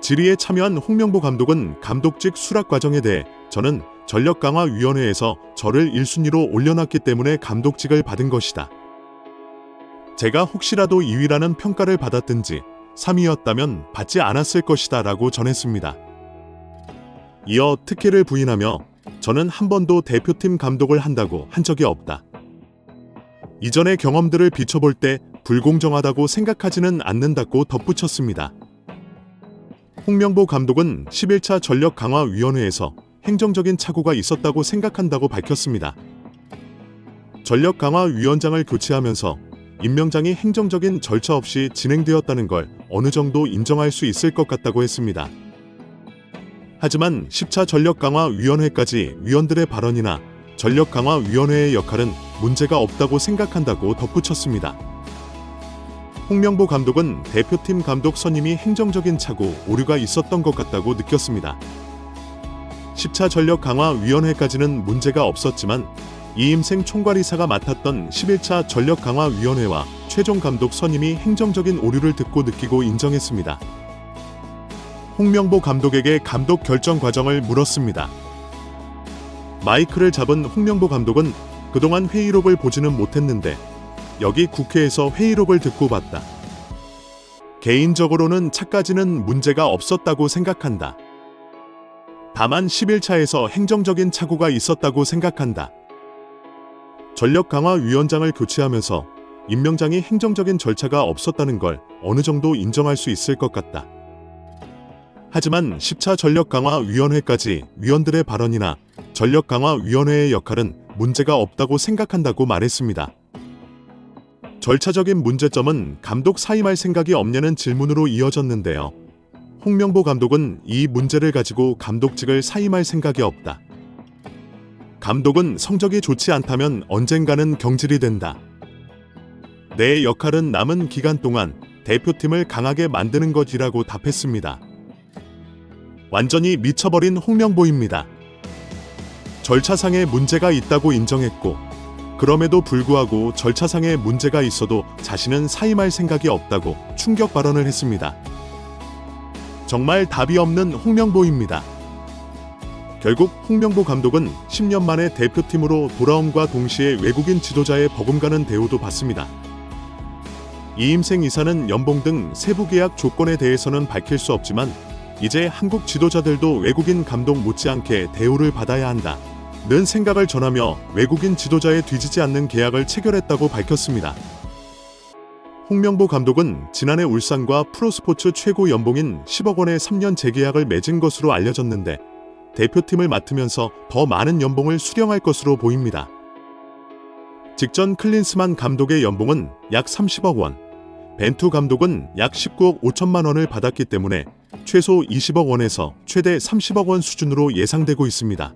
질의에 참여한 홍명보 감독은 감독직 수락 과정에 대해 저는 전력강화위원회에서 저를 1순위로 올려놨기 때문에 감독직을 받은 것이다. 제가 혹시라도 2위라는 평가를 받았든지 3위였다면 받지 않았을 것이다 라고 전했습니다. 이어 특혜를 부인하며 저는 한 번도 대표팀 감독을 한다고 한 적이 없다. 이전의 경험들을 비춰볼 때 불공정하다고 생각하지는 않는다고 덧붙였습니다. 홍명보 감독은 11차 전력강화위원회에서 행정적인 착오가 있었다고 생각한다고 밝혔습니다. 전력강화위원장을 교체하면서 임명장이 행정적인 절차 없이 진행되었다는 걸 어느 정도 인정할 수 있을 것 같다고 했습니다. 하지만 10차 전력강화위원회까지 위원들의 발언이나 전력강화위원회의 역할은 문제가 없다고 생각한다고 덧붙였습니다. 홍명보 감독은 대표팀 감독 선임이 행정적인 착오, 오류가 있었던 것 같다고 느꼈습니다. 10차 전력강화위원회까지는 문제가 없었지만 이임생 총괄이사가 맡았던 11차 전력강화위원회와 최종 감독 선임이 행정적인 오류를 듣고 느끼고 인정했습니다. 홍명보 감독에게 감독 결정 과정을 물었습니다. 마이크를 잡은 홍명보 감독은 그동안 회의록을 보지는 못했는데 여기 국회에서 회의록을 듣고 봤다. 개인적으로는 차까지는 문제가 없었다고 생각한다. 다만 11차에서 행정적인 착오가 있었다고 생각한다. 전력강화위원장을 교체하면서 임명장이 행정적인 절차가 없었다는 걸 어느 정도 인정할 수 있을 것 같다. 하지만 10차 전력강화위원회까지 위원들의 발언이나 전력강화위원회의 역할은 문제가 없다고 생각한다고 말했습니다. 절차적인 문제점은 감독 사임할 생각이 없냐는 질문으로 이어졌는데요. 홍명보 감독은 이 문제를 가지고 감독직을 사임할 생각이 없다. 감독은 성적이 좋지 않다면 언젠가는 경질이 된다. 내 역할은 남은 기간 동안 대표팀을 강하게 만드는 것이라고 답했습니다. 완전히 미쳐버린 홍명보입니다. 절차상의 문제가 있다고 인정했고 그럼에도 불구하고 절차상의 문제가 있어도 자신은 사임할 생각이 없다고 충격 발언을 했습니다. 정말 답이 없는 홍명보입니다. 결국 홍명보 감독은 10년 만에 대표팀으로 돌아옴과 동시에 외국인 지도자의 버금가는 대우도 받습니다. 이임생 이사는 연봉 등 세부 계약 조건에 대해서는 밝힐 수 없지만 이제 한국 지도자들도 외국인 감독 못지않게 대우를 받아야 한다. 는 생각을 전하며 외국인 지도자에 뒤지지 않는 계약을 체결했다고 밝혔습니다. 홍명보 감독은 지난해 울산과 프로스포츠 최고 연봉인 10억 원의 3년 재계약을 맺은 것으로 알려졌는데 대표팀을 맡으면서 더 많은 연봉을 수령할 것으로 보입니다. 직전 클린스만 감독의 연봉은 약 30억 원, 벤투 감독은 약 19억 5천만 원을 받았기 때문에 최소 20억 원에서 최대 30억 원 수준으로 예상되고 있습니다.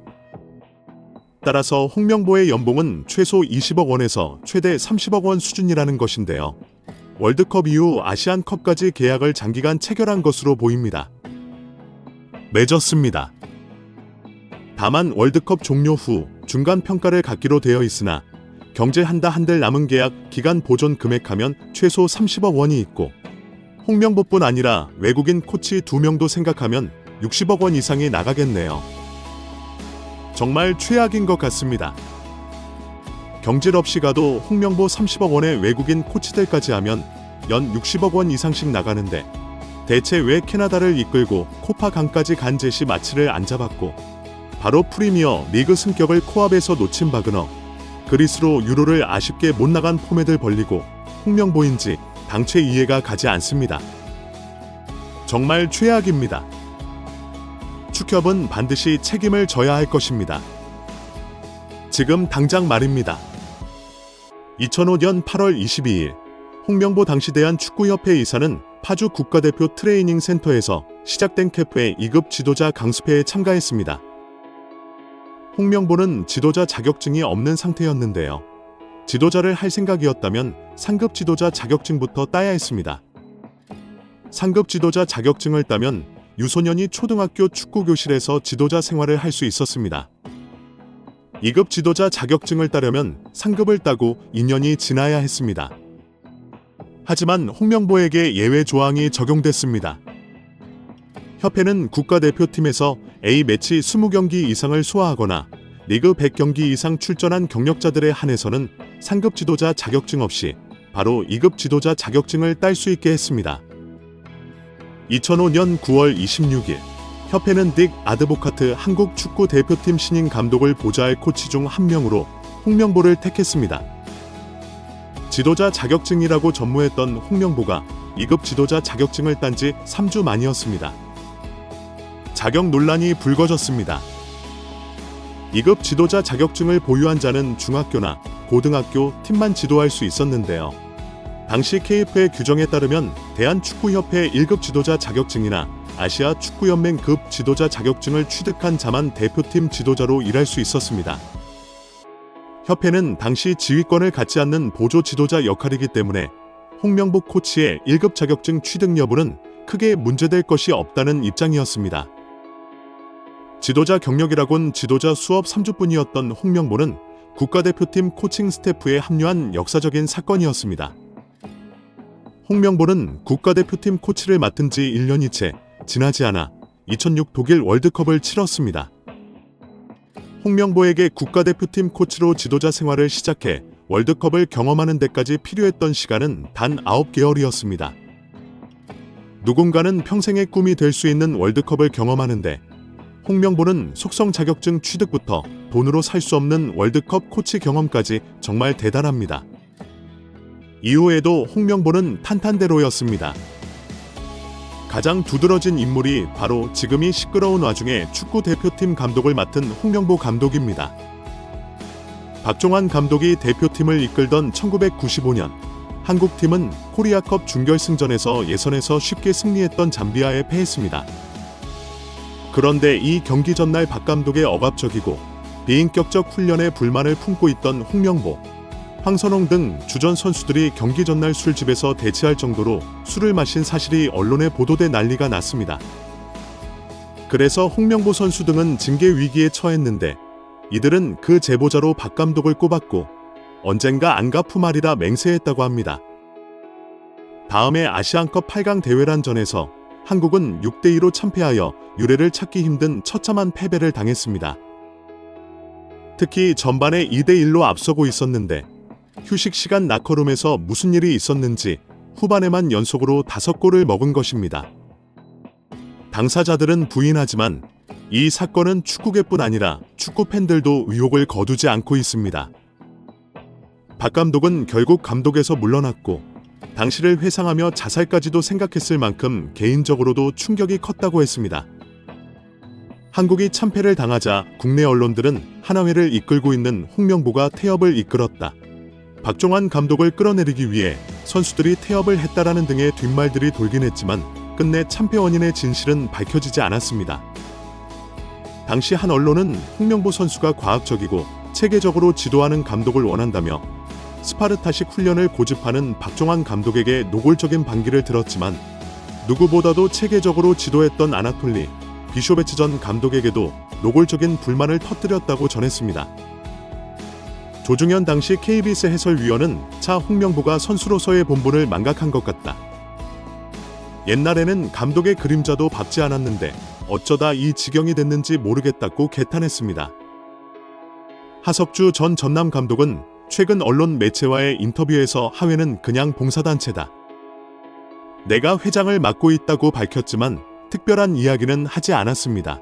따라서 홍명보의 연봉은 최소 20억 원에서 최대 30억 원 수준이라는 것인데요. 월드컵 이후 아시안컵까지 계약을 장기간 체결한 것으로 보입니다. 맺었습니다. 다만 월드컵 종료 후 중간 평가를 갖기로 되어 있으나 경제 한달 남은 계약 기간 보존 금액하면 최소 30억 원이 있고 홍명보뿐 아니라 외국인 코치 2명도 생각하면 60억 원 이상이 나가겠네요. 정말 최악인 것 같습니다. 경질 없이 가도 홍명보 30억 원의 외국인 코치들까지 하면 연 60억 원 이상씩 나가는데 대체 왜 캐나다를 이끌고 코파 강까지 간 제시 마치를 안 잡았고 바로 프리미어 리그 승격을 코앞에서 놓친 바그너 그리스로 유로를 아쉽게 못 나간 포맷을 벌리고 홍명보인지 당최 이해가 가지 않습니다. 정말 최악입니다. 축협은 반드시 책임을 져야 할 것입니다. 지금 당장 말입니다. 2005년 8월 22일 홍명보 당시 대한축구협회 이사는 파주 국가대표 트레이닝 센터에서 시작된 캠프의 2급 지도자 강습회에 참가했습니다. 홍명보는 지도자 자격증이 없는 상태였는데요. 지도자를 할 생각이었다면 상급 지도자 자격증부터 따야 했습니다. 상급 지도자 자격증을 따면 유소년이 초등학교 축구교실에서 지도자 생활을 할 수 있었습니다. 2급 지도자 자격증을 따려면 상급을 따고 2년이 지나야 했습니다. 하지만 홍명보에게 예외 조항이 적용됐습니다. 협회는 국가대표팀에서 A매치 20경기 이상을 소화하거나 리그 100경기 이상 출전한 경력자들에 한해서는 상급 지도자 자격증 없이 바로 2급 지도자 자격증을 딸 수 있게 했습니다. 2005년 9월 26일 협회는 딕 아드보카트 한국 축구 대표팀 신인 감독을 보좌할 코치 중 한 명으로 홍명보를 택했습니다. 지도자 자격증이라고 전무했던 홍명보가 2급 지도자 자격증을 딴 지 3주 만이었습니다. 자격 논란이 불거졌습니다. 2급 지도자 자격증을 보유한 자는 중학교나 고등학교 팀만 지도할 수 있었는데요. 당시 KF의 규정에 따르면 대한축구협회 1급 지도자 자격증이나 아시아 축구연맹급 지도자 자격증을 취득한 자만 대표팀 지도자로 일할 수 있었습니다. 협회는 당시 지휘권을 갖지 않는 보조 지도자 역할이기 때문에 홍명보 코치의 1급 자격증 취득 여부는 크게 문제될 것이 없다는 입장이었습니다. 지도자 경력이라곤 지도자 수업 3주뿐이었던 홍명보는 국가대표팀 코칭 스태프에 합류한 역사적인 사건이었습니다. 홍명보는 국가대표팀 코치를 맡은 지 1년이 채 지나지 않아 2006 독일 월드컵을 치렀습니다. 홍명보에게 국가대표팀 코치로 지도자 생활을 시작해 월드컵을 경험하는 데까지 필요했던 시간은 단 9개월이었습니다. 누군가는 평생의 꿈이 될 수 있는 월드컵을 경험하는데 홍명보는 속성 자격증 취득부터 돈으로 살 수 없는 월드컵 코치 경험까지 정말 대단합니다. 이후에도 홍명보는 탄탄대로였습니다. 가장 두드러진 인물이 바로 지금이 시끄러운 와중에 축구 대표팀 감독을 맡은 홍명보 감독입니다. 박종환 감독이 대표팀을 이끌던 1995년 한국팀은 코리아컵 준결승전에서 예선에서 쉽게 승리했던 잠비아에 패했습니다. 그런데 이 경기 전날 박 감독의 억압적이고 비인격적 훈련에 불만을 품고 있던 홍명보, 황선홍 등 주전 선수들이 경기 전날 술집에서 대치할 정도로 술을 마신 사실이 언론에 보도돼 난리가 났습니다. 그래서 홍명보 선수 등은 징계 위기에 처했는데 이들은 그 제보자로 박 감독을 꼽았고 언젠가 안 갚으마리라 맹세했다고 합니다. 다음해 아시안컵 8강 대회란전에서 한국은 6대2로 참패하여 유례를 찾기 힘든 처참한 패배를 당했습니다. 특히 전반에 2대1로 앞서고 있었는데 휴식 시간 라커룸에서 무슨 일이 있었는지 후반에만 연속으로 5골을 먹은 것입니다. 당사자들은 부인하지만 이 사건은 축구계뿐 아니라 축구 팬들도 의혹을 거두지 않고 있습니다. 박 감독은 결국 감독에서 물러났고 당시를 회상하며 자살까지도 생각했을 만큼 개인적으로도 충격이 컸다고 했습니다. 한국이 참패를 당하자 국내 언론들은 하나회를 이끌고 있는 홍명보가 태업을 이끌었다. 박종환 감독을 끌어내리기 위해 선수들이 태업을 했다라는 등의 뒷말들이 돌긴 했지만 끝내 참패 원인의 진실은 밝혀지지 않았습니다. 당시 한 언론은 홍명보 선수가 과학적이고 체계적으로 지도하는 감독을 원한다며 스파르타식 훈련을 고집하는 박종환 감독에게 노골적인 반기를 들었지만 누구보다도 체계적으로 지도했던 아나톨리 비쇼베츠 전 감독에게도 노골적인 불만을 터뜨렸다고 전했습니다. 조중현 당시 KBS 해설위원은 차 홍명보가 선수로서의 본분을 망각한 것 같다. 옛날에는 감독의 그림자도 밟지 않았는데 어쩌다 이 지경이 됐는지 모르겠다고 개탄했습니다. 하석주 전 전남 감독은 최근 언론 매체와의 인터뷰에서 하회는 그냥 봉사단체다. 내가 회장을 맡고 있다고 밝혔지만 특별한 이야기는 하지 않았습니다.